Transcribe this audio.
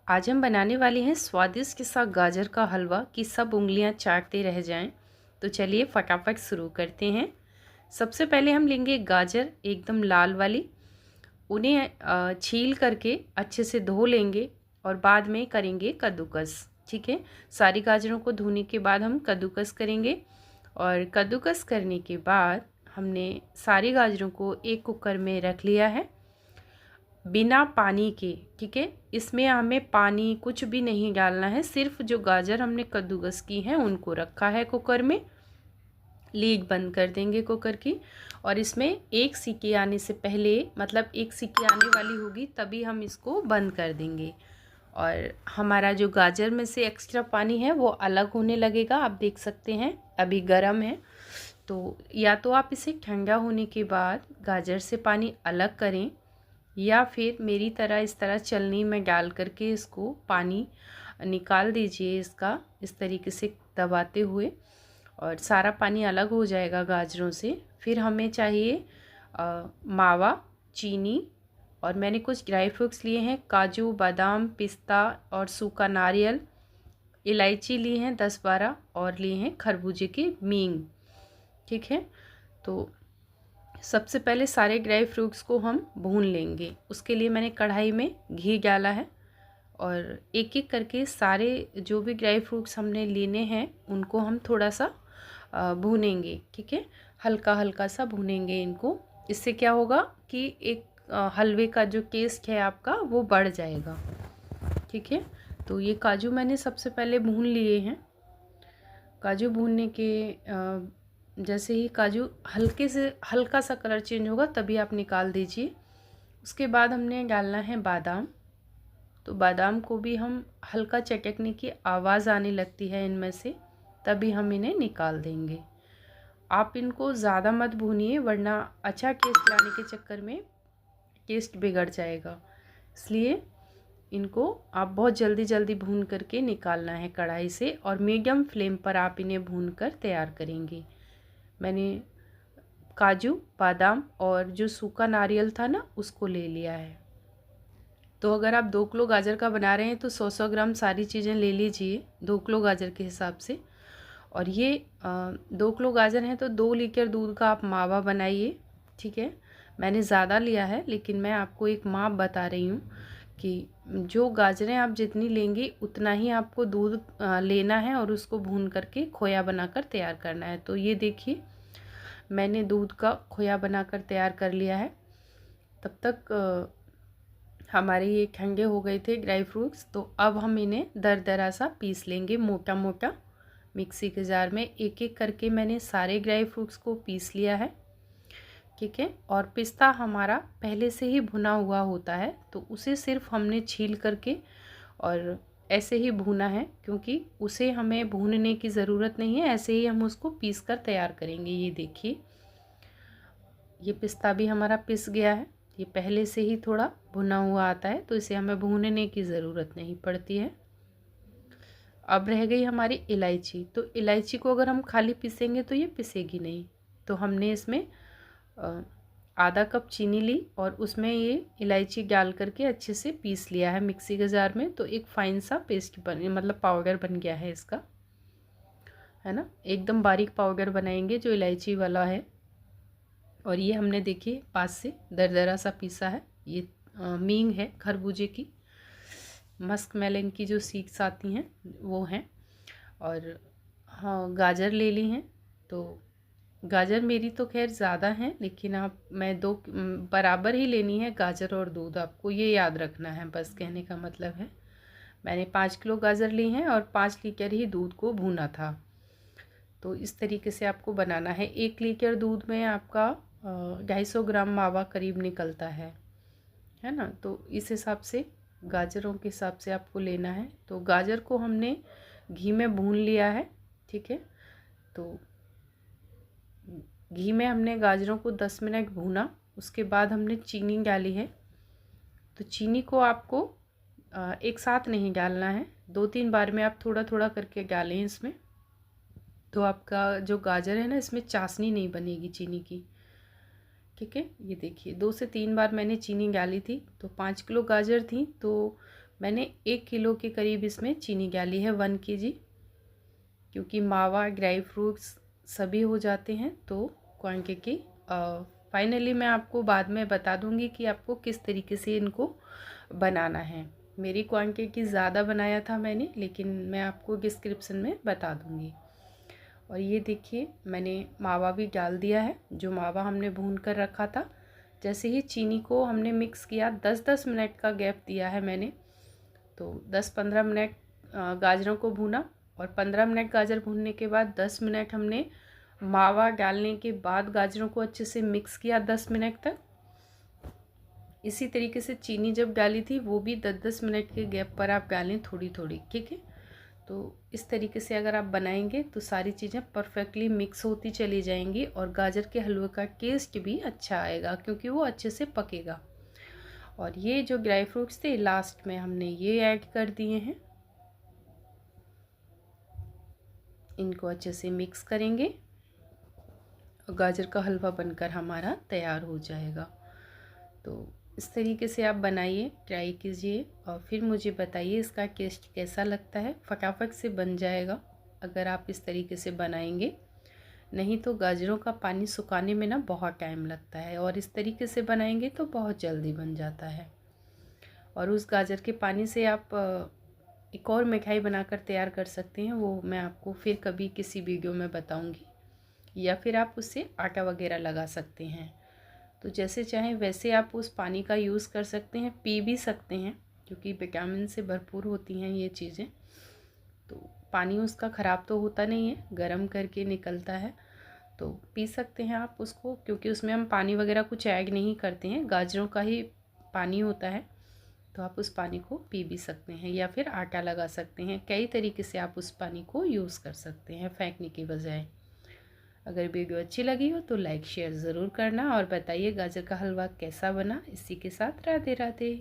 आज हम बनाने वाले हैं स्वादिष्ट सा गाजर का हलवा कि सब उंगलियां चाटते रह जाएं। तो चलिए फटाफट शुरू करते हैं। सबसे पहले हम लेंगे गाजर एकदम लाल वाली। उन्हें छील करके अच्छे से धो लेंगे और बाद में करेंगे कद्दूकस। ठीक है, सारी गाजरों को धोने के बाद हम कद्दूकस करेंगे। और कद्दूकस करने के बाद हमने सारी गाजरों को एक कुकर में रख लिया है बिना पानी के। ठीक है, इसमें हमें पानी कुछ भी नहीं डालना है, सिर्फ जो गाजर हमने कद्दूकस की हैं उनको रखा है कुकर में। लीड बंद कर देंगे कुकर की और इसमें एक सीटी आने से पहले, मतलब एक सीटी आने वाली होगी तभी हम इसको बंद कर देंगे। और हमारा जो गाजर में से एक्स्ट्रा पानी है वो अलग होने लगेगा। आप देख सकते हैं अभी गर्म है, तो या तो आप इसे ठंडा होने के बाद गाजर से पानी अलग करें या फिर मेरी तरह इस तरह छलनी में डाल करके इसको पानी निकाल दीजिए इसका, इस तरीके से दबाते हुए, और सारा पानी अलग हो जाएगा गाजरों से। फिर हमें चाहिए मावा, चीनी, और मैंने कुछ ड्राई फ्रूट्स लिए हैं, काजू, बादाम, पिस्ता और सूखा नारियल, इलायची ली हैं 10-12 और लिए हैं खरबूजे के मींग। ठीक है, तो सबसे पहले सारे ड्राई फ्रूट्स को हम भून लेंगे। उसके लिए मैंने कढ़ाई में घी डाला है और एक एक करके सारे जो भी ड्राई फ्रूट्स हमने लेने हैं उनको हम थोड़ा सा भूनेंगे। ठीक है, हल्का हल्का सा भूनेंगे इनको। इससे क्या होगा कि एक हलवे का जो टेस्ट है आपका वो बढ़ जाएगा। ठीक है, तो ये काजू मैंने सबसे पहले भून लिए हैं। काजू भूनने के जैसे ही काजू हल्के से हल्का सा कलर चेंज होगा तभी आप निकाल दीजिए। उसके बाद हमने डालना है बादाम। तो बादाम को भी हम हल्का चटकने की आवाज़ आने लगती है इनमें से, तभी हम इन्हें निकाल देंगे। आप इनको ज़्यादा मत भूनिए वरना अच्छा टेस्ट लाने के चक्कर में टेस्ट बिगड़ जाएगा। इसलिए इनको आप बहुत जल्दी जल्दी भून करके निकालना है कढ़ाई से, और मीडियम फ्लेम पर आप इन्हें भून कर तैयार करेंगे। मैंने काजू, बादाम और जो सूखा नारियल था ना उसको ले लिया है। तो अगर आप 2 किलो गाजर का बना रहे हैं तो 100-100 ग्राम सारी चीज़ें ले लीजिए 2 किलो गाजर के हिसाब से। और ये 2 किलो गाजर हैं तो 2 लीटर दूध का आप मावा बनाइए। ठीक है, मैंने ज़्यादा लिया है लेकिन मैं आपको एक माप बता रही हूँ कि जो गाजरें आप जितनी लेंगी उतना ही आपको दूध लेना है और उसको भून करके खोया बनाकर तैयार करना है। तो ये देखिए मैंने दूध का खोया बनाकर तैयार कर लिया है। तब तक हमारे ये ठंडे हो गए थे ड्राई फ्रूट्स। तो अब हम इन्हें दरदरा सा पीस लेंगे मोटा मोटा मिक्सी के जार में। एक एक करके मैंने सारे ड्राई फ्रूट्स को पीस लिया है। ठीक है, और पिस्ता हमारा पहले से ही भुना हुआ होता है तो उसे सिर्फ हमने छील करके और ऐसे ही भूना है, क्योंकि उसे हमें भूनने की ज़रूरत नहीं है, ऐसे ही हम उसको पीस कर तैयार करेंगे। ये देखिए ये पिस्ता भी हमारा पिस गया है। ये पहले से ही थोड़ा भुना हुआ आता है तो इसे हमें भूनने की ज़रूरत नहीं पड़ती है। अब रह गई हमारी इलायची। तो इलायची को अगर हम खाली पीसेंगे तो ये पिसेगी नहीं, तो हमने इसमें आधा कप चीनी ली और उसमें ये इलायची डाल करके अच्छे से पीस लिया है मिक्सी के जार में। तो एक फाइन सा पेस्ट बन, मतलब पाउडर बन गया है इसका, है ना। एकदम बारीक पाउडर बनाएंगे जो इलायची वाला है। और ये हमने देखिए पास से दरदरा सा पीसा है। ये मींग है खरबूजे की, मस्क मेलन की जो सीड्स आती हैं वो हैं। और हाँ, गाजर ले ली हैं। तो गाजर मेरी तो खैर ज़्यादा हैं, लेकिन मैं 2 बराबर ही लेनी है गाजर और दूध, आपको ये याद रखना है, बस कहने का मतलब है। मैंने 5 किलो गाजर ली हैं और 5 लीटर ही दूध को भूना था। तो इस तरीके से आपको बनाना है। 1 लीटर दूध में आपका 250 ग्राम मावा करीब निकलता है ना। तो इस हिसाब से गाजरों के हिसाब से आपको लेना है। तो गाजर को हमने घी में भून लिया है। ठीक है, तो घी में हमने गाजरों को 10 मिनट भूना। उसके बाद हमने चीनी डाली है। तो चीनी को आपको एक साथ नहीं डालना है, 2-3 बार में आप थोड़ा थोड़ा करके डालें इसमें। तो आपका जो गाजर है ना इसमें चाशनी नहीं बनेगी चीनी की। ठीक है, ये देखिए 2 से 3 बार मैंने चीनी डाली थी। तो 5 किलो गाजर थी तो मैंने 1 किलो के करीब इसमें चीनी डाली है, 1 kg, क्योंकि मावा ड्राई फ्रूट्स सभी हो जाते हैं तो क्वांटिटी फाइनली मैं आपको बाद में बता दूंगी कि आपको किस तरीके से इनको बनाना है। मेरी क्वांटिटी ज़्यादा बनाया था मैंने, लेकिन मैं आपको डिस्क्रिप्शन में बता दूंगी। और ये देखिए मैंने मावा भी डाल दिया है, जो मावा हमने भून कर रखा था। जैसे ही चीनी को हमने मिक्स किया, 10-10 मिनट का गैप दिया है मैंने, तो 10-15 मिनट गाजरों को भूना, और 15 मिनट गाजर भूनने के बाद 10 मिनट हमने मावा डालने के बाद गाजरों को अच्छे से मिक्स किया 10 मिनट तक। इसी तरीके से चीनी जब डाली थी वो भी 10-10 मिनट के गैप पर आप डालें थोड़ी थोड़ी, ठीक है। तो इस तरीके से अगर आप बनाएंगे तो सारी चीज़ें परफेक्टली मिक्स होती चली जाएंगी और गाजर के हलवे का टेस्ट भी अच्छा आएगा, क्योंकि वो अच्छे से पकेगा। और ये जो ड्राई फ्रूट्स थे लास्ट में हमने ये ऐड कर दिए हैं, इनको अच्छे से मिक्स करेंगे और गाजर का हलवा बनकर हमारा तैयार हो जाएगा। तो इस तरीके से आप बनाइए, ट्राई कीजिए और फिर मुझे बताइए इसका टेस्ट कैसा लगता है। फटाफट से बन जाएगा अगर आप इस तरीके से बनाएंगे, नहीं तो गाजरों का पानी सुखाने में ना बहुत टाइम लगता है, और इस तरीके से बनाएंगे तो बहुत जल्दी बन जाता है। और उस गाजर के पानी से आप एक और मिठाई बनाकर तैयार कर सकते हैं, वो मैं आपको फिर कभी किसी वीडियो में बताऊंगी, या फिर आप उससे आटा वगैरह लगा सकते हैं। तो जैसे चाहें वैसे आप उस पानी का यूज़ कर सकते हैं, पी भी सकते हैं, क्योंकि विटामिन से भरपूर होती हैं ये चीज़ें। तो पानी उसका ख़राब तो होता नहीं है, गर्म करके निकलता है, तो पी सकते हैं आप उसको, क्योंकि उसमें हम पानी वगैरह कुछ ऐड नहीं करते हैं, गाजरों का ही पानी होता है। तो आप उस पानी को पी भी सकते हैं, या फिर आटा लगा सकते हैं। कई तरीके से आप उस पानी को यूज़ कर सकते हैं फेंकने की बजाय। अगर वीडियो अच्छी लगी हो तो लाइक शेयर ज़रूर करना और बताइए गाजर का हलवा कैसा बना। इसी के साथ राधे राधे।